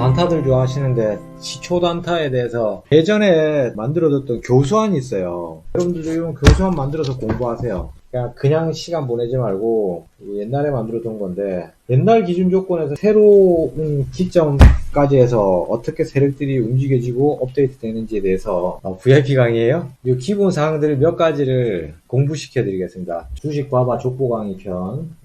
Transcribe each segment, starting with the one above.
단타들 좋아하시는데 시초 단타에 대해서 예전에 만들어뒀던 교수안이 있어요. 여러분들도 이런 교수안 만들어서 공부하세요. 그냥 시간 보내지 말고 옛날에 만들어둔 건데 옛날 기준 조건에서 새로운 기점까지 해서 어떻게 세력들이 움직여지고 업데이트 되는지에 대해서 VIP 강의예요. 이 기본 사항들 몇 가지를 공부시켜 드리겠습니다. 주식 봐봐 족보 강의 편.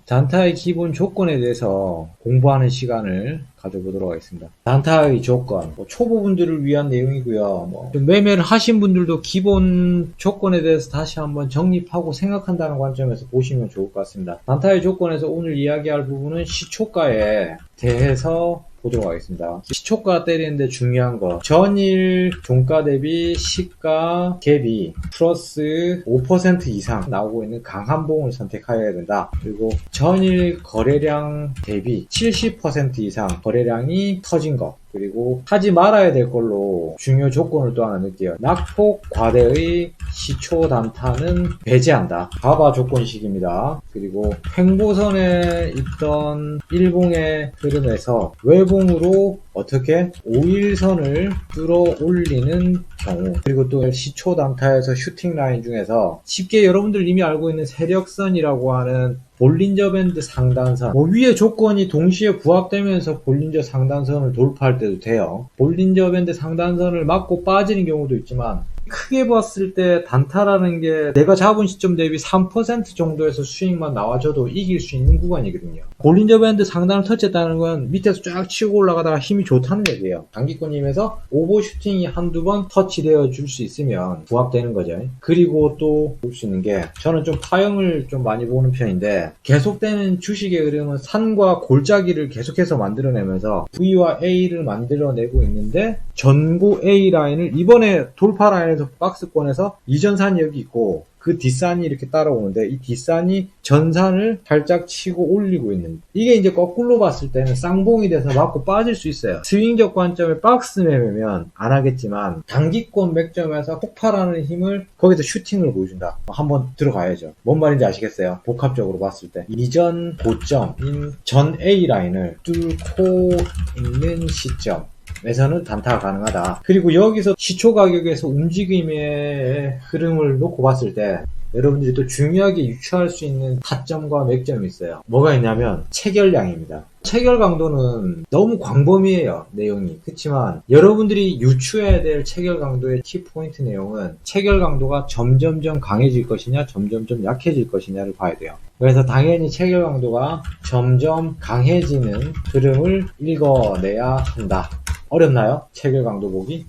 단타의 기본 조건에 대해서 공부하는 시간을 가져보도록 하겠습니다. 단타의 조건, 초보분들을 위한 내용이고요. 좀 매매를 하신 분들도 기본 조건에 대해서 다시 한번 정립하고 생각한다는 관점에서 보시면 좋을 것 같습니다. 단타의 조건에서 오늘 이야기할 부분은 시초가에 대해서 보도록 하겠습니다. 시초가 때리는데 중요한 거, 전일 종가 대비 시가 갭이 플러스 5% 이상 나오고 있는 강한 봉을 선택해야 된다. 그리고 전일 거래량 대비 70% 이상 거래량이 터진 거, 그리고 하지 말아야 될 걸로 중요 조건을 또 하나 넣을게요. 낙폭 과대의 시초 단타는 배제한다. 가바 조건식입니다. 그리고 횡보선에 있던 일봉의 흐름에서 외봉으로 어떻게 5일선을 뚫어 올리는 경우, 그리고 또 시초 단타에서 슈팅 라인 중에서 쉽게 여러분들 이미 알고 있는 세력선이라고 하는 볼린저 밴드 상단선, 위에 조건이 동시에 부합되면서 볼린저 상단선을 돌파할 때도 돼요. 볼린저 밴드 상단선을 맞고 빠지는 경우도 있지만 크게 봤을 때 단타라는 게 내가 잡은 시점 대비 3% 정도에서 수익만 나와줘도 이길 수 있는 구간이거든요. 볼린저 밴드 상단을 터치했다는 건 밑에서 쫙 치고 올라가다가 힘이 좋다는 얘기예요. 단기권임에서 오버 슈팅이 한두 번 터치되어 줄 수 있으면 부합되는 거죠. 그리고 또 볼 수 있는 게, 저는 좀 타영을 좀 많이 보는 편인데, 계속되는 주식의 흐름은 산과 골짜기를 계속해서 만들어내면서 V와 A를 만들어내고 있는데, 전고 A 라인을 이번에 돌파 라인에서 박스권에서 이전산이 여기 있고 그 뒷산이 이렇게 따라오는데, 이 뒷산이 전산을 살짝 치고 올리고 있는, 이게 이제 거꾸로 봤을 때는 쌍봉이 돼서 맞고 빠질 수 있어요. 스윙적 관점에 박스 매매면 안 하겠지만 단기권 맥점에서 폭발하는 힘을 거기서 슈팅을 보여준다. 한번 들어가야죠. 뭔 말인지 아시겠어요? 복합적으로 봤을 때 이전 고점인 전 A 라인을 뚫고 있는 시점 에서는 단타가 가능하다. 그리고 여기서 시초 가격에서 움직임의 흐름을 놓고 봤을 때 여러분들이 또 중요하게 유추할 수 있는 타점과 맥점이 있어요. 뭐가 있냐면 체결량입니다. 체결 강도는 너무 광범위해요, 내용이. 그렇지만 여러분들이 유추해야 될 체결 강도의 키포인트 내용은 체결 강도가 점점점 강해질 것이냐 점점점 약해질 것이냐를 봐야 돼요. 그래서 당연히 체결 강도가 점점 강해지는 흐름을 읽어내야 한다. 어렵나요? 체결 강도 보기?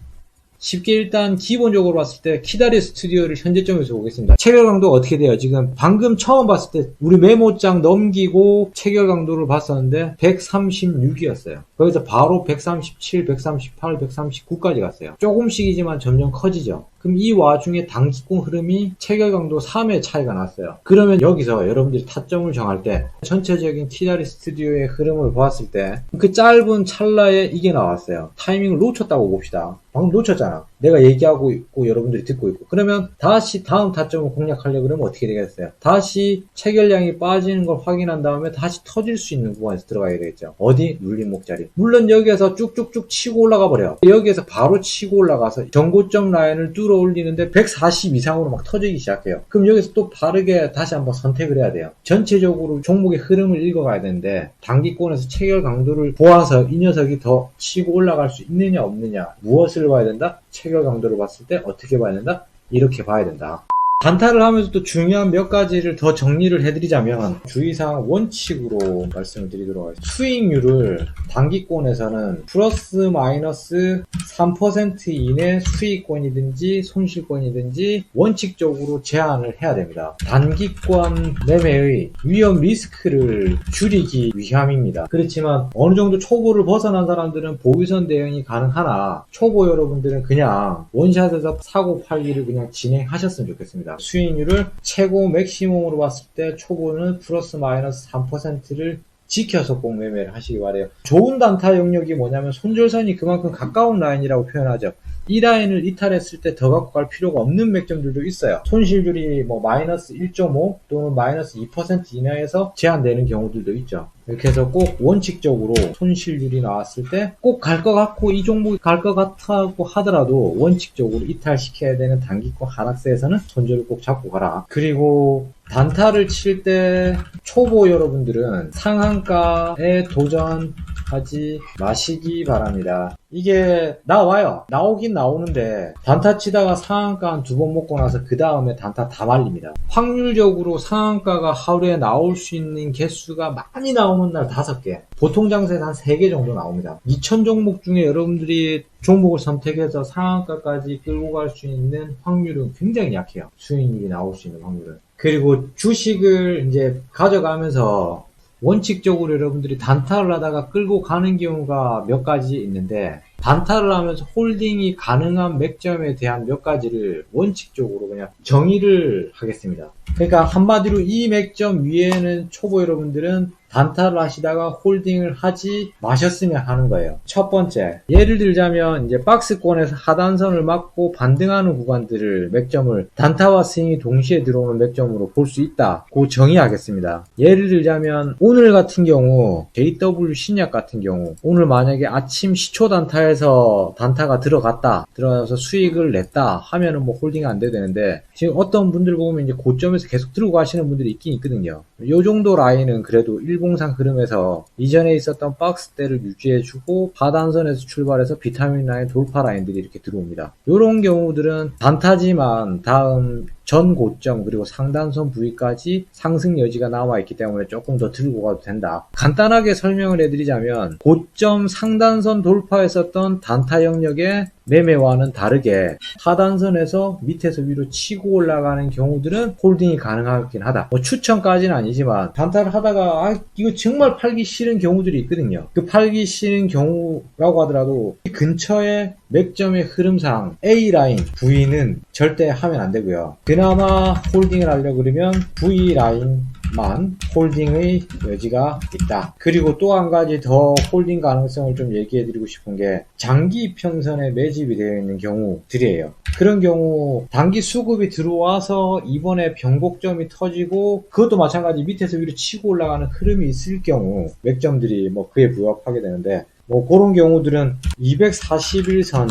쉽게 일단 기본적으로 봤을 때 키다리 스튜디오를 현재점에서 보겠습니다. 체결 강도가 어떻게 돼요? 지금 방금 처음 봤을 때 우리 메모장 넘기고 체결 강도를 봤었는데 136이었어요. 거기서 바로 137, 138, 139까지 갔어요. 조금씩이지만 점점 커지죠. 그럼 이 와중에 단기권 흐름이 체결 강도 3의 차이가 났어요. 그러면 여기서 여러분들이 타점을 정할 때 전체적인 키다리 스튜디오의 흐름을 보았을 때 그 짧은 찰나에 이게 나왔어요. 타이밍을 놓쳤다고 봅시다. 방금 놓쳤잖아. 내가 얘기하고 있고 여러분들이 듣고 있고. 그러면 다시 다음 타점을 공략하려고 그러면 어떻게 되겠어요? 다시 체결량이 빠지는 걸 확인한 다음에 다시 터질 수 있는 구간에서 들어가야 되겠죠. 어디? 눌림목 자리. 물론 여기에서 쭉쭉쭉 치고 올라가 버려요. 여기에서 바로 치고 올라가서 전고점 라인을 뚫어 올리는데 140 이상으로 막 터지기 시작해요. 그럼 여기서 또 바르게 다시 한번 선택을 해야 돼요. 전체적으로 종목의 흐름을 읽어가야 되는데 단기권에서 체결 강도를 보아서 이 녀석이 더 치고 올라갈 수 있느냐 없느냐, 무엇을 봐야 된다? 체결 강도를 봤을 때 어떻게 봐야 된다? 이렇게 봐야 된다. 단타를 하면서 또 중요한 몇 가지를 더 정리를 해드리자면 주의사항 원칙으로 말씀을 드리도록 하겠습니다. 수익률을 단기권에서는 플러스 마이너스 3% 이내 수익권이든지 손실권이든지 원칙적으로 제한을 해야 됩니다. 단기권 매매의 위험 리스크를 줄이기 위함입니다. 그렇지만 어느 정도 초보를 벗어난 사람들은 보유선 대응이 가능하나 초보 여러분들은 그냥 원샷에서 사고 팔기를 그냥 진행하셨으면 좋겠습니다. 수익률을 최고 맥시멈으로 봤을 때 초보는 플러스 마이너스 3%를 지켜서 꼭 매매를 하시기 바래요. 좋은 단타 영역이 뭐냐면 손절선이 그만큼 가까운 라인이라고 표현하죠. 이 라인을 이탈했을 때 더 갖고 갈 필요가 없는 맥점들도 있어요. 손실률이 뭐 마이너스 1.5 또는 마이너스 2% 이내에서 제한되는 경우들도 있죠. 이렇게 해서 꼭 원칙적으로 손실률이 나왔을 때 꼭 갈 것 같고 이 종목이 갈 것 같다고 하더라도 원칙적으로 이탈시켜야 되는 단기권 하락세에서는 손절을 꼭 잡고 가라. 그리고 단타를 칠 때 초보 여러분들은 상한가에 도전하지 마시기 바랍니다. 이게 나와요. 나오긴 나오는데 단타 치다가 상한가 한 2번 먹고 나서 그 다음에 단타 다 말립니다. 확률적으로 상한가가 하루에 나올 수 있는 개수가 많이 나오는 날 5개, 보통 장세에서 한 3개 정도 나옵니다. 2000 종목 중에 여러분들이 종목을 선택해서 상한가까지 끌고 갈 수 있는 확률은 굉장히 약해요. 수익률이 나올 수 있는 확률은. 그리고 주식을 이제 가져가면서 원칙적으로 여러분들이 단타를 하다가 끌고 가는 경우가 몇 가지 있는데, 단타를 하면서 홀딩이 가능한 맥점에 대한 몇 가지를 원칙적으로 그냥 정의를 하겠습니다. 그러니까 한마디로 이 맥점 위에는 초보 여러분들은 단타를 하시다가 홀딩을 하지 마셨으면 하는 거예요. 첫 번째, 예를 들자면 이제 박스권에서 하단선을 맞고 반등하는 구간들을 맥점을 단타와 스윙이 동시에 들어오는 맥점으로 볼 수 있다. 그 정의하겠습니다. 예를 들자면 오늘 같은 경우 JW 신약 같은 경우 오늘 만약에 아침 시초 단타에서 단타가 들어가서 수익을 냈다 하면은 뭐 홀딩이 안 돼야 되는데, 지금 어떤 분들 보면 이제 고점에서 계속 들고 가시는 분들이 있긴 있거든요. 요 정도 라인은 그래도 일봉상 흐름에서 이전에 있었던 박스대를 유지해주고 하단선에서 출발해서 비타민 라인 돌파 라인들이 이렇게 들어옵니다. 요런 경우들은 단타지만 다음 전 고점 그리고 상단선 부위까지 상승 여지가 남아있기 때문에 조금 더 들고 가도 된다. 간단하게 설명을 해드리자면 고점 상단선 돌파했었던 단타 영역의 매매와는 다르게 하단선에서 밑에서 위로 치고 올라가는 경우들은 홀딩이 가능하긴 하다. 뭐 추천까지는 아니지만 단타를 하다가 이거 정말 팔기 싫은 경우들이 있거든요. 그 팔기 싫은 경우라고 하더라도 이 근처에 맥점의 흐름상 A라인 V는 절대 하면 안 되고요. 그나마 홀딩을 하려고 그러면 V라인만 홀딩의 여지가 있다. 그리고 또 한 가지 더 홀딩 가능성을 좀 얘기해 드리고 싶은 게 장기 평선에 매집이 되어 있는 경우들이에요. 그런 경우 단기 수급이 들어와서 이번에 변곡점이 터지고 그것도 마찬가지 밑에서 위로 치고 올라가는 흐름이 있을 경우 맥점들이 뭐 그에 부합하게 되는데, 뭐 그런 경우들은 241선의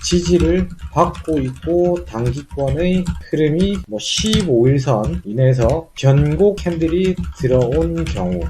지지를 받고 있고 단기권의 흐름이 뭐 15일선 이내에서 변곡 캔들이 들어온 경우,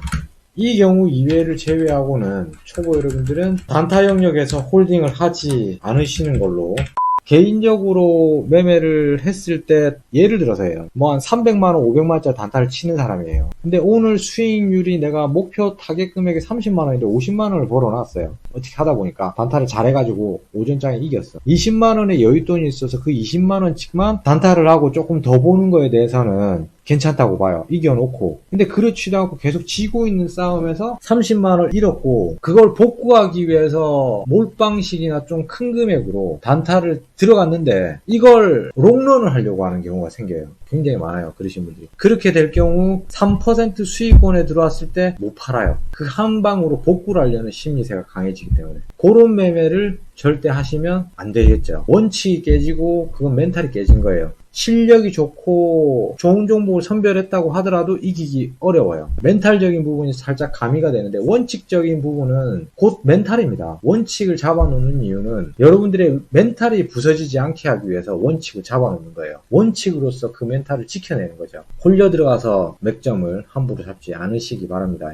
이 경우 이외를 제외하고는 초보 여러분들은 단타 영역에서 홀딩을 하지 않으시는 걸로. 개인적으로 매매를 했을 때 예를 들어서요, 뭐 한 300만원 500만원짜리 단타를 치는 사람이에요. 근데 오늘 수익률이 내가 목표 타겟 금액이 30만원인데 50만원을 벌어놨어요. 어떻게 하다 보니까 단타를 잘해가지고 오전장에 이겼어. 20만원의 여윳돈이 있어서 그 20만원씩만 단타를 하고 조금 더 보는 거에 대해서는 괜찮다고 봐요. 이겨놓고. 근데 그렇지도 않고 계속 지고 있는 싸움에서 30만원을 잃었고, 그걸 복구하기 위해서 몰빵식이나 좀 큰 금액으로 단타를 들어갔는데 이걸 롱런을 하려고 하는 경우가 생겨요. 굉장히 많아요. 그러신 분들이. 그렇게 될 경우 3% 수익권에 들어왔을 때 못 팔아요. 그 한 방으로 복구를 하려는 심리세가 강해지기 때문에. 그런 매매를 절대 하시면 안 되겠죠. 원칙이 깨지고 그건 멘탈이 깨진 거예요. 실력이 좋고 좋은 종목을 선별했다고 하더라도 이기기 어려워요. 멘탈적인 부분이 살짝 가미가 되는데, 원칙적인 부분은 곧 멘탈입니다. 원칙을 잡아놓는 이유는 여러분들의 멘탈이 부서지지 않게 하기 위해서 원칙을 잡아놓는 거예요. 원칙으로서 그 멘탈을 지켜내는 거죠. 홀려 들어가서 맥점을 함부로 잡지 않으시기 바랍니다.